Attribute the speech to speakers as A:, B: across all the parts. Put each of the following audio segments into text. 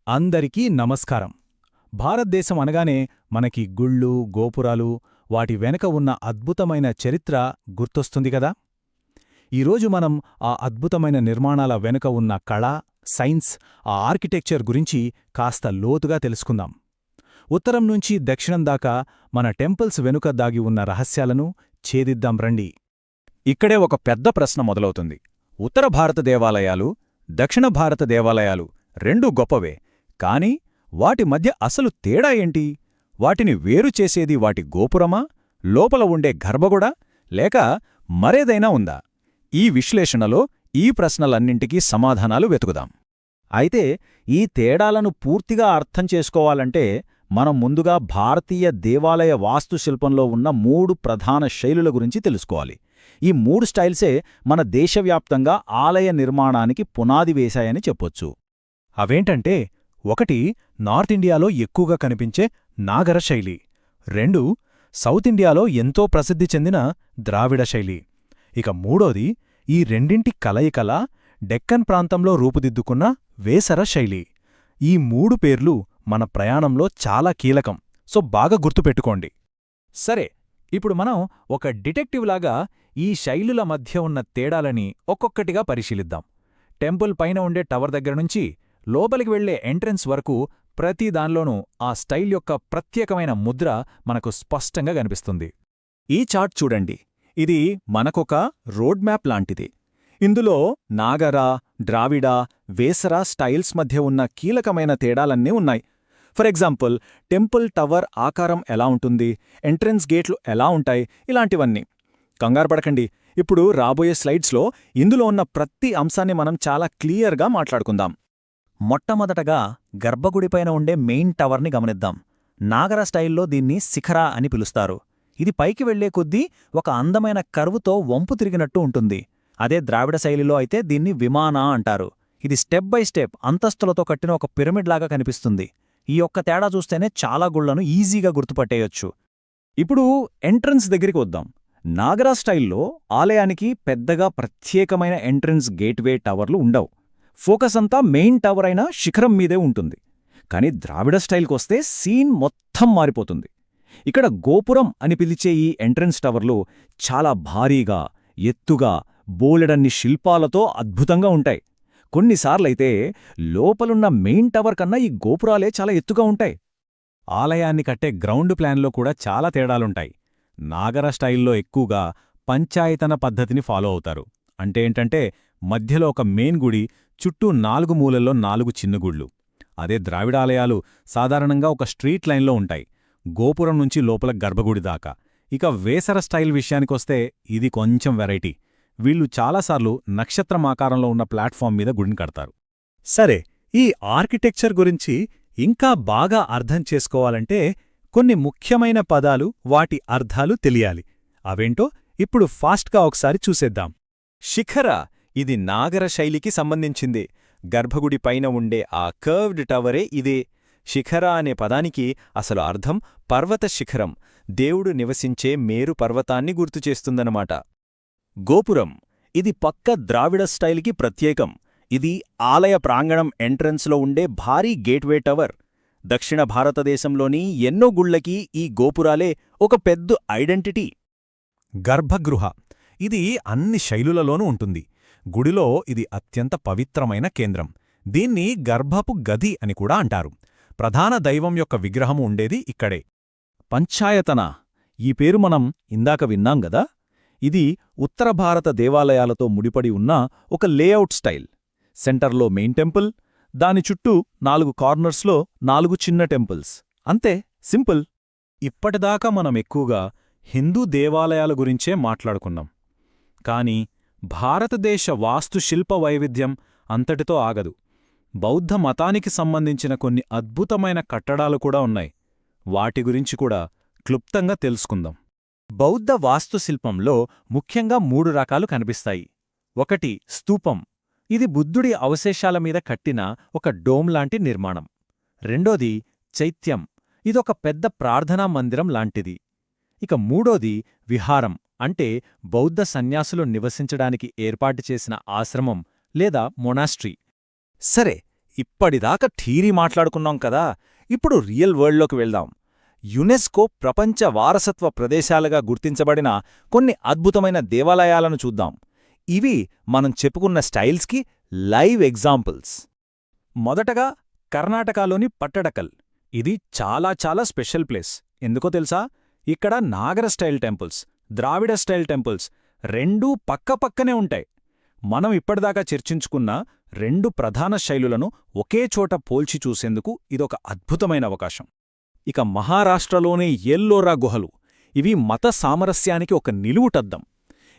A: అందరికీ నమస్కారం. భారతదేశం అనగానే మనకి గుళ్ళు, గోపురాలు, వాటి వెనక ఉన్న అద్భుతమైన చరిత్ర గుర్తొస్తుంది కదా. ఈరోజు మనం ఆ అద్భుతమైన నిర్మాణాల వెనుక ఉన్న కళ, సైన్స్, ఆ ఆర్కిటెక్చర్ గురించి కాస్త లోతుగా తెలుసుకుందాం. ఉత్తరం నుంచి దక్షిణం దాకా మన టెంపుల్స్ వెనుక దాగి ఉన్న రహస్యాలను ఛేదిద్దాం రండి.
B: ఇక్కడే ఒక పెద్ద ప్రశ్న మొదలవుతుంది. ఉత్తర భారత దేవాలయాలు, దక్షిణ భారత దేవాలయాలు రెండూ గొప్పవే, కాని వాటి మధ్య అసలు తేడా ఏంటి? వాటిని వేరు చేసేది వాటి గోపురమా, లోపల ఉండే గర్భగుడా, లేక మరేదైనా ఉందా? ఈ విశ్లేషణలో ఈ ప్రశ్నలన్నింటికీ సమాధానాలు వెతుకుదాం. అయితే ఈ తేడాలను పూర్తిగా అర్థం చేసుకోవాలంటే మనం ముందుగా భారతీయ దేవాలయ వాస్తుశిల్పంలో ఉన్న 3 ప్రధాన శైలుల గురించి తెలుసుకోవాలి. ఈ 3 స్టైల్సే మన దేశవ్యాప్తంగా ఆలయ నిర్మాణానికి పునాది వేశాయని చెప్పొచ్చు.
A: అవేంటంటే, 1 నార్త్ ఇండియాలో ఎక్కువగా కనిపించే నాగర శైలి, 2 సౌత్ ఇండియాలో ఎంతో ప్రసిద్ధి చెందిన ద్రావిడ శైలి, ఇక 3వది ఈ రెండింటి కలయికలా డెక్కన్ ప్రాంతంలో రూపుదిద్దుకున్న వేసర శైలి. ఈ 3 పేర్లు మన ప్రయాణంలో చాలా కీలకం, సో బాగా గుర్తుపెట్టుకోండి. సరే, ఇప్పుడు మనం ఒక డిటెక్టివ్ లాగా ఈ శైలుల మధ్య ఉన్న తేడాలని ఒక్కొక్కటిగా పరిశీలిద్దాం. టెంపుల్ పైన ఉండే టవర్ దగ్గర నుంచి లోపలికి వెళ్లే ఎంట్రెన్స్ వరకు ప్రతి దానిలోనూ ఆ స్టైల్ యొక్క ప్రత్యేకమైన ముద్ర మనకు స్పష్టంగా కనిపిస్తుంది.
B: ఈ చార్ట్ చూడండి, ఇది మనకొక రోడ్ మ్యాప్ లాంటిది. ఇందులో నాగర, ద్రావిడ, వేసర స్టైల్స్ మధ్య ఉన్న కీలకమైన తేడాలన్నీ ఉన్నాయి. ఫర్ ఎగ్జాంపుల్, టెంపుల్ టవర్ ఆకారం ఎలా ఉంటుంది, ఎంట్రెన్స్ గేట్లు ఎలా ఉంటాయి, ఇలాంటివన్నీ. కంగారుపడకండి, ఇప్పుడు రాబోయే స్లైడ్స్లో ఇందులో ఉన్న ప్రతి అంశాన్ని మనం చాలా క్లియర్గా మాట్లాడుకుందాం. మొట్టమొదటగా గర్భగుడిపైన ఉండే మెయిన్ టవర్ని గమనిద్దాం. నాగర స్టైల్లో దీన్ని శిఖరా అని పిలుస్తారు. ఇది పైకి వెళ్లే కొద్దీ ఒక అందమైన కర్వుతో వంపు తిరిగినట్టు ఉంటుంది. అదే ద్రావిడ శైలిలో అయితే దీన్ని విమానా అంటారు. ఇది స్టెప్ బై స్టెప్ అంతస్తులతో కట్టిన ఒక పిరమిడ్ లాగా కనిపిస్తుంది. ఈ ఒక్క తేడా చూస్తేనే చాలా గుళ్లను ఈజీగా గుర్తుపట్టేయొచ్చు. ఇప్పుడు ఎంట్రన్స్ దగ్గరికి వద్దాం. నాగరా స్టైల్లో ఆలయానికి పెద్దగా ప్రత్యేకమైన ఎంట్రన్స్ గేట్వే టవర్లు ఉండవు. ఫోకస్ అంతా మెయిన్ టవర్ అయిన శిఖరం మీదే ఉంటుంది. కాని ద్రావిడ స్టైల్కొస్తే సీన్ మొత్తం మారిపోతుంది. ఇక్కడ గోపురం అని పిలిచే ఈ ఎంట్రన్స్ టవర్లు చాలా భారీగా, ఎత్తుగా, బోలెడన్ని శిల్పాలతో అద్భుతంగా ఉంటాయి. కొన్నిసార్లయితే లోపలున్న మెయిన్ టవర్ కన్నా ఈ గోపురాలే చాలా ఎత్తుగా ఉంటాయి.
A: ఆలయాన్ని కట్టే గ్రౌండ్ ప్లాన్లో కూడా చాలా తేడాలుంటాయి. నాగర స్టైల్లో ఎక్కువగా పంచాయతన పద్ధతిని ఫాలో అవుతారు. అంటే ఏంటంటే, మధ్యలో ఒక మెయిన్ గుడి, చుట్టూ 4 మూలల్లో 4 చిన్న గుళ్ళు. అదే ద్రావిడాలయాలు సాధారణంగా ఒక స్ట్రీట్ లైన్లో ఉంటాయి, గోపురం నుంచి లోపల గర్భగుడి దాకా. ఇక వేసర స్టైల్ విషయానికొస్తే ఇది కొంచెం వెరైటీ. వీళ్లు చాలాసార్లు నక్షత్రమాకారంలో ఉన్న ప్లాట్ఫామ్ మీద గుడిని కడతారు. సరే, ఈ ఆర్కిటెక్చర్ గురించి ఇంకా బాగా అర్థం చేసుకోవాలంటే కొన్ని ముఖ్యమైన పదాలు, వాటి అర్థాలు తెలియాలి. అవేంటో ఇప్పుడు ఫాస్ట్గా ఒకసారి చూసేద్దాం.
B: శిఖర, ఇది నాగర శైలికి సంబంధించింది. గర్భగుడి పైన ఉండే ఆ కర్వ్డ్ టవరే ఇదే. శిఖర అనే పదానికి అసలు అర్థం పర్వత శిఖరం, దేవుడు నివసించే మేరు పర్వతాన్ని గుర్తుచేస్తుందన్నమాట. గోపురం, ఇది పక్క ద్రావిడ స్టైల్కి ప్రత్యేకం. ఇది ఆలయ ప్రాంగణం ఎంట్రన్స్లో ఉండే భారీ గేట్వే టవర్. దక్షిణ భారతదేశంలోని ఎన్నో గుళ్లకి ఈ గోపురాలే ఒక పెద్ద ఐడెంటిటీ.
A: గర్భగృహ, ఇది అన్ని శైలులలోనూ ఉంటుంది. గుడిలో ఇది అత్యంత పవిత్రమైన కేంద్రం. దీన్ని గర్భపు గది అని కూడా అంటారు. ప్రధాన దైవం యొక్క విగ్రహం ఉండేది ఇక్కడే.
B: పంచాయతన, ఈ పేరు మనం ఇందాక విన్నాం గదా. ఇది ఉత్తర భారత దేవాలయాలతో ముడిపడి ఉన్న ఒక లేఅవుట్ స్టైల్. సెంటర్లో మెయిన్ టెంపుల్, దాని చుట్టూ 4 కార్నర్స్లో 4 చిన్న టెంపుల్స్. అంతే, సింపుల్.
A: ఇప్పటిదాకా మనం ఎక్కువగా హిందూ దేవాలయాల గురించే మాట్లాడుకున్నాం. కాని భారతదేశ వాస్తుశిల్ప వైవిధ్యం అంతటితో ఆగదు. బౌద్ధ మతానికి సంబంధించిన కొన్ని అద్భుతమైన కట్టడాలు కూడా ఉన్నాయి. వాటి గురించి కూడా క్లుప్తంగా తెలుసుకుందాం.
B: బౌద్ధ వాస్తుశిల్పంలో ముఖ్యంగా 3 రకాలు కనిపిస్తాయి. 1 స్తూపం, ఇది బుద్ధుడి అవశేషాల మీద కట్టిన ఒక డోమ్ లాంటి నిర్మాణం. 2ది చైత్యం, ఇదొక పెద్ద ప్రార్థనా మందిరం లాంటిది. ఇక 3ది విహారం, అంటే బౌద్ధ సన్యాసులు నివసించడానికి ఏర్పాటు చేసిన ఆశ్రమం లేదా మొనాస్ట్రీ.
A: సరే,
B: ఇప్పటిదాకా థీరీ మాట్లాడుకున్నాం కదా, ఇప్పుడు రియల్ వరల్డ్లోకి వెళ్దాం. యునెస్కో ప్రపంచ వారసత్వ ప్రదేశాలుగా గుర్తించబడిన కొన్ని అద్భుతమైన దేవాలయాలను చూద్దాం. ఇవి మనం చెప్పుకున్న స్టైల్స్కి లైవ్ ఎగ్జాంపుల్స్.
A: మొదటగా కర్ణాటకలోని పట్టడకల్. ఇది చాలా చాలా స్పెషల్ ప్లేస్. ఎందుకో తెలుసా? ఇక్కడ నాగర స్టైల్ టెంపుల్స్, ద్రావిడ స్టైల్ టెంపుల్స్ రెండూ పక్కపక్కనే ఉంటాయి. మనం ఇప్పటిదాకా చర్చించుకున్న రెండు ప్రధాన శైలులను ఒకే చోట పోల్చి చూసేందుకు ఇదొక అద్భుతమైన అవకాశం. ఇక మహారాష్ట్రలోని ఎల్లోరా గుహలు. ఇవి మత సామరస్యానికి ఒక నిలువుటద్దం.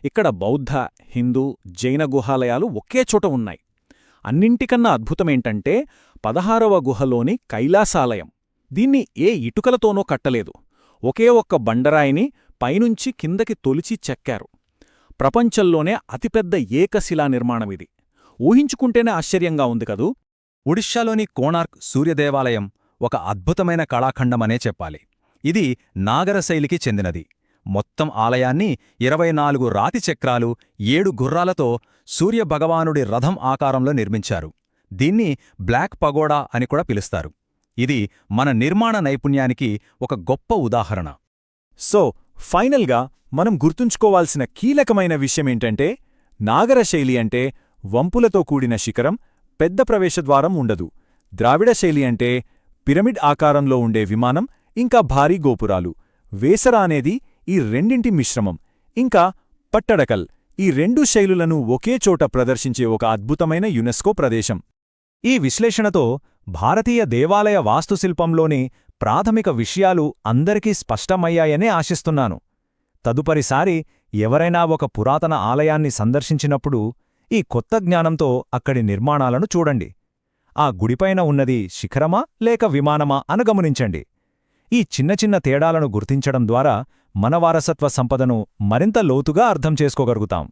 A: ఇక్కడ బౌద్ధ, హిందూ, జైన గుహాలయాలు ఒకే చోట ఉన్నాయి. అన్నింటికన్నా అద్భుతమేంటంటే 16వ గుహలోని కైలాసాలయం. దీన్ని ఏ ఇటుకలతోనో కట్టలేదు, ఒకే ఒక్క బండరాయిని పైనుంచి కిందకి తొలిచి చెక్కారు. ప్రపంచంలోనే అతిపెద్ద ఏకశిలా నిర్మాణమిది. ఊహించుకుంటేనే ఆశ్చర్యంగా ఉంది కదూ.
C: ఒడిషాలోని కోణార్క్ సూర్యదేవాలయం ఒక అద్భుతమైన కళాఖండమనే చెప్పాలి. ఇది నాగర శైలికి చెందినది. మొత్తం ఆలయాన్ని 24 రాతి చక్రాలు, 7 గుర్రాలతో సూర్యభగవానుడి రథం ఆకారంలో నిర్మించారు. దీన్ని బ్లాక్ పగోడా అని కూడా పిలుస్తారు. ఇది మన నిర్మాణ నైపుణ్యానికి ఒక గొప్ప ఉదాహరణ.
B: సో ఫైనల్గా మనం గుర్తుంచుకోవాల్సిన కీలకమైన విషయమేంటంటే, నాగర శైలి అంటే వంపులతో కూడిన శిఖరం, పెద్ద ప్రవేశద్వారం ఉండదు. ద్రావిడ శైలి అంటే పిరమిడ్ ఆకారంలో ఉండే విమానం, ఇంకా భారీ గోపురాలు. వేసర అనేది ఈ రెండింటి మిశ్రమం. ఇంకా పట్టడకల్ ఈ రెండు శైలులను ఒకే చోట ప్రదర్శించే ఒక అద్భుతమైన యునెస్కో ప్రదేశం.
A: ఈ విశ్లేషణతో భారతీయ దేవాలయ వాస్తుశిల్పంలోని ప్రాథమిక విషయాలు అందరికీ స్పష్టమయ్యాయనే ఆశిస్తున్నాను. తదుపరిసారి ఎవరైనా ఒక పురాతన ఆలయాన్ని సందర్శించినప్పుడు ఈ కొత్త జ్ఞానంతో అక్కడి నిర్మాణాలను చూడండి. ఆ గుడిపైన ఉన్నది శిఖరమా లేక విమానమా అని గమనించండి. ఈ చిన్న చిన్న తేడాలను గుర్తించడం ద్వారా మన వారసత్వ సంపదను మరింత లోతుగా అర్థం చేసుకోగలుగుతాం.